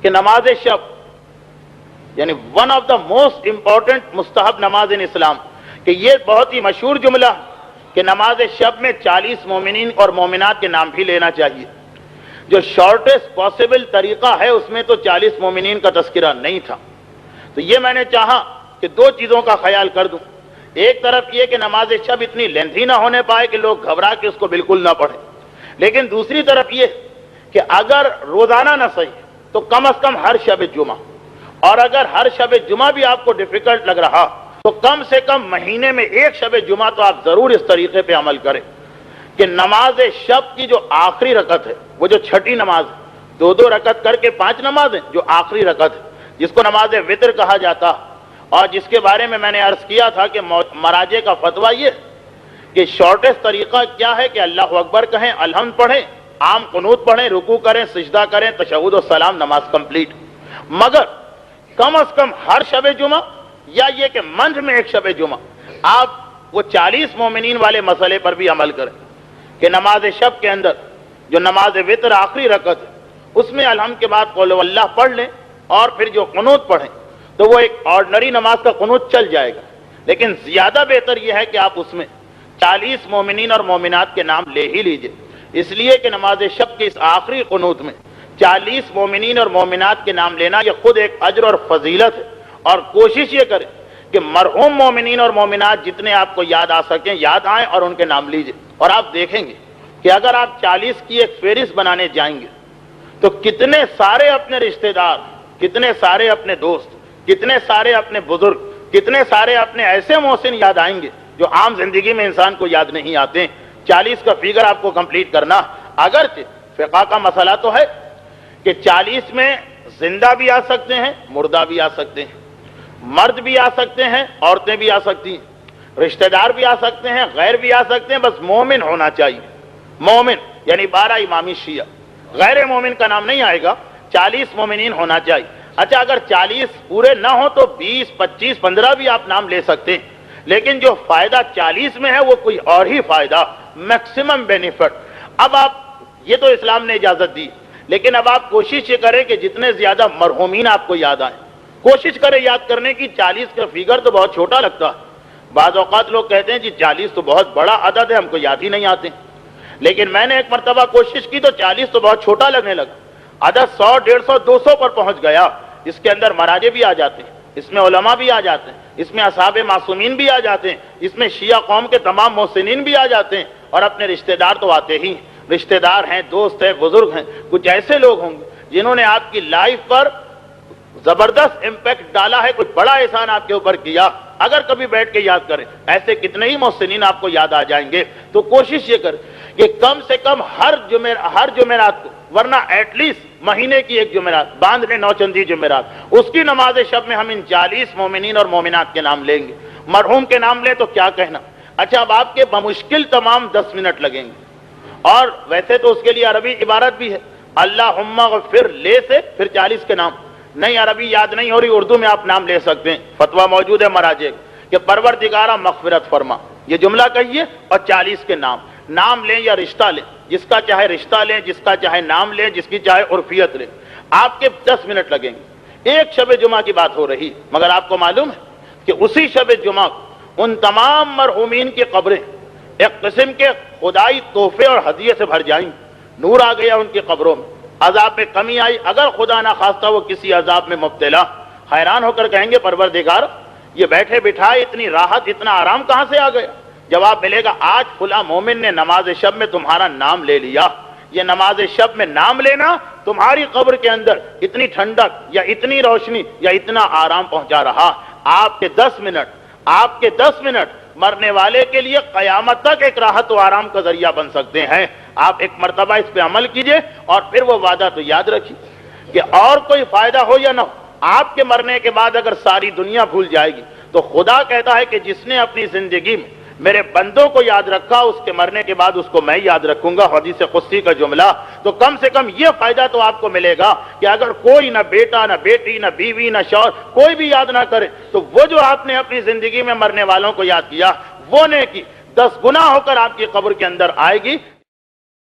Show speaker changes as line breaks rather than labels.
کہ نماز شب یعنی one of the most important مستحب نماز ان اسلام، کہ یہ بہت ہی مشہور جملہ کہ نماز شب میں 40 مومنین اور مومنات کے نام بھی لینا چاہیے۔ جو شارٹیسٹ پاسبل طریقہ ہے اس میں تو 40 مومنین کا تذکرہ نہیں تھا، تو یہ میں نے چاہا کہ دو چیزوں کا خیال کر دوں۔ ایک طرف یہ کہ نماز شب اتنی لیندھی نہ ہونے پائے کہ لوگ گھبرا کے اس کو بالکل نہ پڑھیں، لیکن دوسری طرف یہ کہ اگر روزانہ نہ صحیح تو کم از کم ہر شب جمعہ، اور اگر ہر شب جمعہ بھی آپ کو ڈیفیکلٹ لگ رہا تو کم سے کم مہینے میں ایک شب جمعہ تو آپ ضرور اس طریقے پہ عمل کریں کہ نماز شب کی جو آخری رکعت ہے، وہ جو چھٹی نماز ہے، 2 رکعت کر کے 5 نمازیں، جو آخری رکعت ہے جس کو نماز وطر کہا جاتا، اور جس کے بارے میں نے عرض کیا تھا کہ مراجع کا فتویٰ یہ کہ شارٹیسٹ طریقہ کیا ہے کہ اللہ اکبر کہیں، الحمد پڑھیں، عام قنوت پڑھیں، رکوع کریں، سجدہ کریں، تشہد و سلام، نماز کمپلیٹ۔ مگر کم از کم ہر شب جمعہ یا یہ کہ منتھ میں ایک شب جمعہ آپ وہ 40 مومنین والے مسئلے پر بھی عمل کریں کہ نماز شب کے اندر جو نماز وطر آخری رکعت ہے اس میں الحمد کے بعد قول اللہ پڑھ لیں، اور پھر جو قنوت پڑھیں تو وہ ایک آرڈنری نماز کا قنوت چل جائے گا، لیکن زیادہ بہتر یہ ہے کہ آپ اس میں 40 مومنین اور مومنات کے نام لے ہی لیجئے، اس لیے کہ نماز شب کے اس آخری قنوت میں 40 مومنین اور مومنات کے نام لینا یہ خود ایک اجر اور فضیلت ہے، اور کوشش یہ کریں کہ مرحوم مومنین اور مومنات جتنے آپ کو یاد آ سکیں یاد آئیں اور ان کے نام لیجئے، اور آپ دیکھیں گے کہ اگر آپ 40 کی ایک فہرست بنانے جائیں گے تو کتنے سارے اپنے رشتہ دار، کتنے سارے اپنے دوست، کتنے سارے اپنے بزرگ، کتنے سارے اپنے ایسے محسن یاد آئیں گے جو عام زندگی میں انسان کو یاد نہیں آتے۔ 40 کا فگر آپ کو کمپلیٹ کرنا، اگرچہ فقہ کا مسئلہ تو ہے کہ 40 میں زندہ بھی آ سکتے ہیں، مردہ بھی آ سکتے ہیں، مرد بھی آ سکتے ہیں، عورتیں بھی آ سکتی ہیں، رشتہ دار بھی آ سکتے ہیں، غیر بھی آ سکتے ہیں، بس مومن ہونا چاہیے۔ مومن یعنی 12 امامی شیعہ، غیر مومن کا نام نہیں آئے گا، 40 مومنین ہونا چاہیے۔ اچھا اگر 40 پورے نہ ہو تو 20 25 15 بھی آپ نام لے سکتے ہیں، لیکن جو فائدہ 40 میں ہے وہ کوئی اور ہی فائدہ، میکسیمم بینیفٹ۔ اب آپ یہ تو اسلام نے اجازت دی، لیکن اب آپ کوشش یہ کریں کہ جتنے زیادہ مرحومین آپ کو یاد آئیں، کوشش کریں یاد کرنے کی۔ 40 کا فگر تو بہت چھوٹا لگتا ہے، بعض اوقات لوگ کہتے ہیں جی 40 تو بہت بڑا عدد ہے، ہم کو یاد ہی نہیں آتے، لیکن میں نے ایک مرتبہ کوشش کی تو 40 تو بہت چھوٹا لگنے لگا، عدد 100 150 200 پر پہنچ گیا۔ اس کے اندر مراجع بھی آ جاتے ہیں، اس میں علماء بھی آ جاتے ہیں، اس میں اصحاب معصومین بھی آ جاتے ہیں، اس میں شیعہ قوم کے تمام محسنین بھی آ جاتے ہیں، اور اپنے رشتہ دار تو آتے ہی، رشتہ دار ہیں، دوست ہیں، بزرگ ہیں، کچھ ایسے لوگ ہوں گے جنہوں نے آپ کی لائف پر زبردست امپیکٹ ڈالا ہے، کچھ بڑا احسان آپ کے اوپر کیا، اگر کبھی بیٹھ کے یاد کریں، ایسے کتنے ہی محسنین آپ کو یاد آ جائیں گے۔ تو کوشش یہ کریں کہ کم سے کم ہر جمعرات کو، ورنہ ایٹ لیسٹ مہینے کی ایک جمعرات باندھ لیں، نوچندی جمعرات، اس کی نماز شب میں ہم ان 40 مومنین اور مومنات کے نام لیں گے۔ مرحوم کے نام لیں تو کیا کہنا۔ اچھا اب آپ کے بمشکل تمام 10 منٹ لگیں گے، اور ویسے تو اس کے لیے عربی عبارت بھی ہے، اللہم اغفر لے سے پھر 40 کے نام، نہیں عربی یاد نہیں ہو رہی، اردو میں آپ نام لے سکتے ہیں، فتویٰ موجود ہے مراجع کہ پروردگارہ مغفرت فرما، یہ جملہ کہیے اور 40 کے نام لیں یا رشتہ لیں، جس کا چاہے رشتہ لیں، جس کا چاہے نام لیں، جس کی چاہے عرفیت لیں، آپ کے 10 منٹ لگیں گے۔ ایک شب جمعہ کی بات ہو رہی، مگر آپ کو معلوم ہے کہ اسی شب جمعہ ان تمام مرحومین کی قبریں ایک قسم کے خدائی تحفے اور ہدیے سے بھر جائیں، نور آ گیا ان کی قبروں میں، عذاب میں کمی آئی، اگر خدا نہ خواستہ وہ کسی عذاب میں مبتلا، حیران ہو کر کہیں گے پروردگار یہ بیٹھے بٹھائے اتنی راحت اتنا آرام کہاں سے آ گیا؟ جواب ملے گا آج فلاں مومن نے نماز شب میں تمہارا نام لے لیا۔ یہ نماز شب میں نام لینا تمہاری قبر کے اندر اتنی ٹھنڈک یا اتنی روشنی یا اتنا آرام پہنچا رہا۔ آپ کے 10 منٹ مرنے والے کے لیے قیامت تک ایک راحت و آرام کا ذریعہ بن سکتے ہیں۔ آپ ایک مرتبہ اس پہ عمل کیجئے، اور پھر وہ وعدہ تو یاد رکھیے کہ اور کوئی فائدہ ہو یا نہ ہو، آپ کے مرنے کے بعد اگر ساری دنیا بھول جائے گی تو خدا کہتا ہے کہ جس نے اپنی زندگی میں میرے بندوں کو یاد رکھا، اس کے مرنے کے بعد اس کو میں یاد رکھوں گا، حدیث قدسی کا جملہ۔ تو کم سے کم یہ فائدہ تو آپ کو ملے گا کہ اگر کوئی نہ بیٹا نہ بیٹی نہ بیوی نہ شوہر کوئی بھی یاد نہ کرے، تو وہ جو آپ نے اپنی زندگی میں مرنے والوں کو یاد کیا، وہ نیکی 10 گنا ہو کر آپ کی قبر کے اندر آئے گی۔